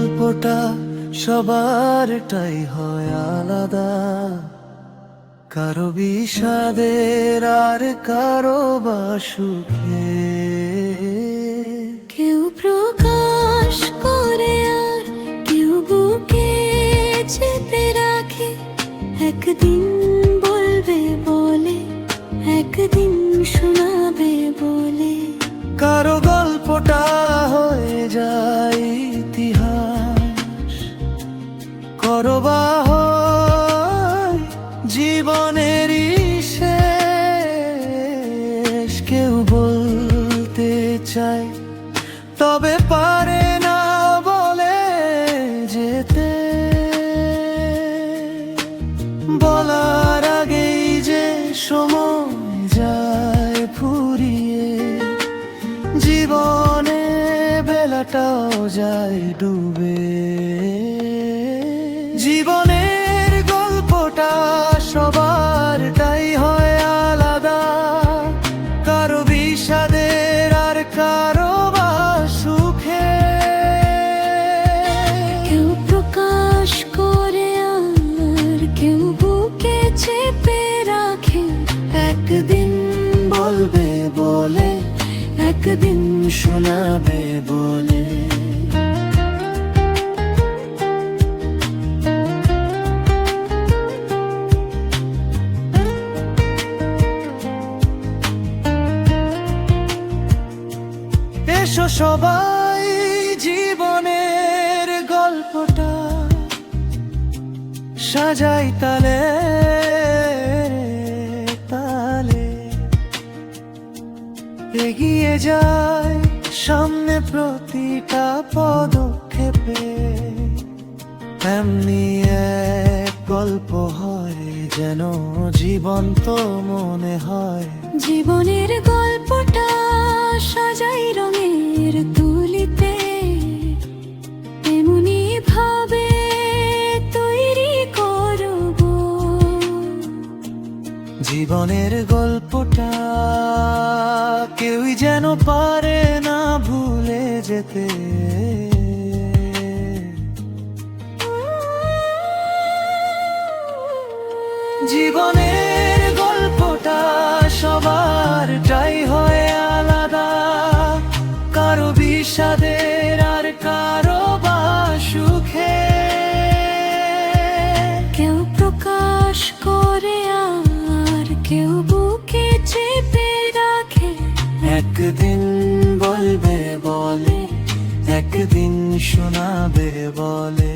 গল্পটা সবারটাই হয় আলাদা, কারো বিষাদের আর কারো বা সুখে। কেউ প্রকাশ করে আর কেউ বুকে চেপে রাখে, একদিন বলবে বলে, একদিন শোনাবে বলে। কারো গল্পটা হয়ে যায় ইতিহাস, কারো বা হয় জীবনেরই শেষ। কেউ বলতে চায় তবে পারে না বলে যেতে, বলার আগেই যে সময় যায় ফুরিয়ে, জীবনে বেলাটাও যায় ডুবে। জীবনের গল্পটা সবারটাই হয় আলাদা, কারো বিষাদের আর কারো বা সুখে। কেউ প্রকাশ করে আর কেউ বুকে চেপে রাখে, একদিন বলবে বলে, একদিন শোনাবে বলে। এসো সবাই জীবনের গল্পটা সাজাই তালে তালে, এগিয়ে যায় সামনে প্রতিটা পদক্ষেপে। এমনি এক গল্প হয় যেন জীবন্ত মনে হয়। জীবনের গল্পটা সাজাই রঙের তুলিতে, এমনি ভাবে তৈরি করব। জীবনের গল্পটা কেউই যেন পারে না ভুলে যেতে। জীবনের গল্পটা সবারটাই হয় আলাদা, কারো বিষাদের আর কারো বা সুখে। কেউ প্রকাশ করে আর কেউ বুকে চেপে রাখে, একদিন বলবে বলে, একদিন শোনাবে বলে।